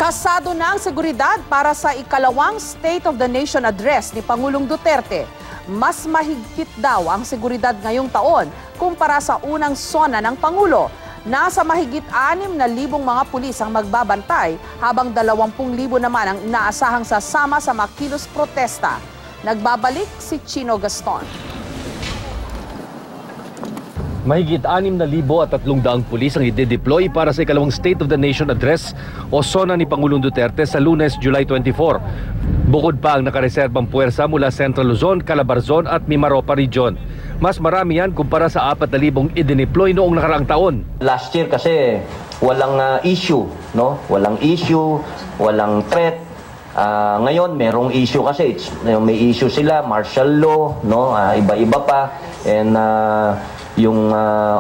Kasado na ang seguridad para sa ikalawang State of the Nation Address ni Pangulong Duterte. Mas mahigpit daw ang seguridad ngayong taon kumpara sa unang SONA ng Pangulo. Nasa mahigit 6,000 mga pulis ang magbabantay habang 20,000 naman ang inaasahang sasama sa makilos protesta. Nagbabalik si Chino Gaston. Mahigit 6,300 pulis ang i-deploy para sa ikalawang State of the Nation Address o SONA ni Pangulong Duterte sa Lunes, July 24. Bukod pa ang nakareserbang puwersa mula Central Luzon, Calabarzon at Mimaropa Region. Mas marami yan kumpara sa 4,000 i-deploy noong nakaraang taon. Last year kasi walang issue, no? Walang issue, walang threat. Ngayon merong issue kasi may issue sila, martial law, no? Iba-iba pa, and yung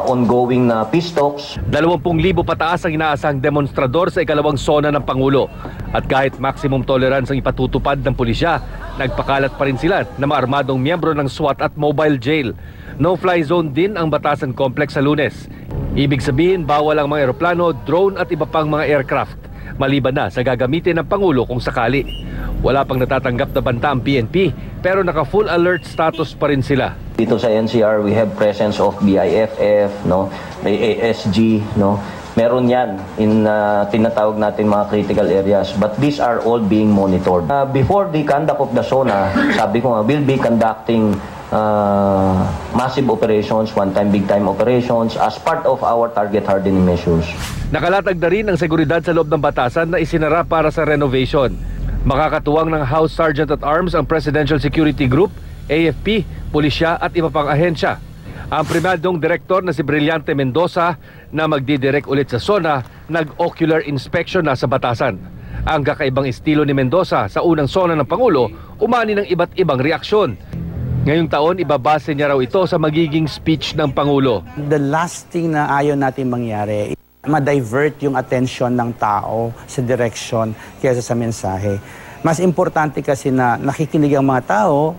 ongoing na peace talks. 20,000 pataas ang inaasahang demonstrador sa ikalawang SONA ng Pangulo. At kahit maximum tolerance ang ipatutupad ng pulisya, nagpakalat pa rin sila na maarmadong miyembro ng SWAT at mobile jail. No-fly zone din ang Batasan Complex sa Lunes. Ibig sabihin, bawal ang mga eroplano, drone at iba pang mga aircraft, maliban na sa gagamitin ng Pangulo kung sakali. Wala pang natatanggap na banta ang PNP, pero naka-full alert status pa rin sila. Dito sa NCR, we have presence of BIFF, no? May ASG, no? Meron yan in tinatawag natin mga critical areas, but these are all being monitored. Before the conduct of the SONA, sabi ko nga, we'll be conducting massive operations, one-time, big-time operations as part of our target hardening measures. Nakalatag na rin ang seguridad sa loob ng Batasan na isinara para sa renovation. Makakatuwang ng House Sergeant at Arms ang Presidential Security Group, AFP, pulisya at iba pang ahensya. Ang primadong direktor na si Brillante Mendoza na magdidirect ulit sa SONA, nag-ocular inspection na sa Batasan. Ang kakaibang estilo ni Mendoza sa unang SONA ng Pangulo, umani ng iba't ibang reaksyon. Ngayong taon, ibabase niya raw ito sa magiging speech ng Pangulo. The last thing na ayaw natin mangyari, ma-divert yung attention ng tao sa direction kaysa sa mensahe. Mas importante kasi na nakikinig ang mga tao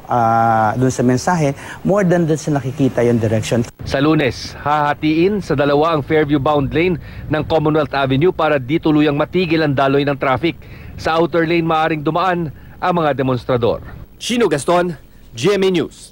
dun sa mensahe more than dun sa nakikita yung direction. Sa Lunes, hahatiin sa dalawa ang Fairview bound lane ng Commonwealth Avenue para di tuluyang matigil ang daloy ng traffic. Sa outer lane maaring dumaan ang mga demonstrador. Chino Gaston, GMA News.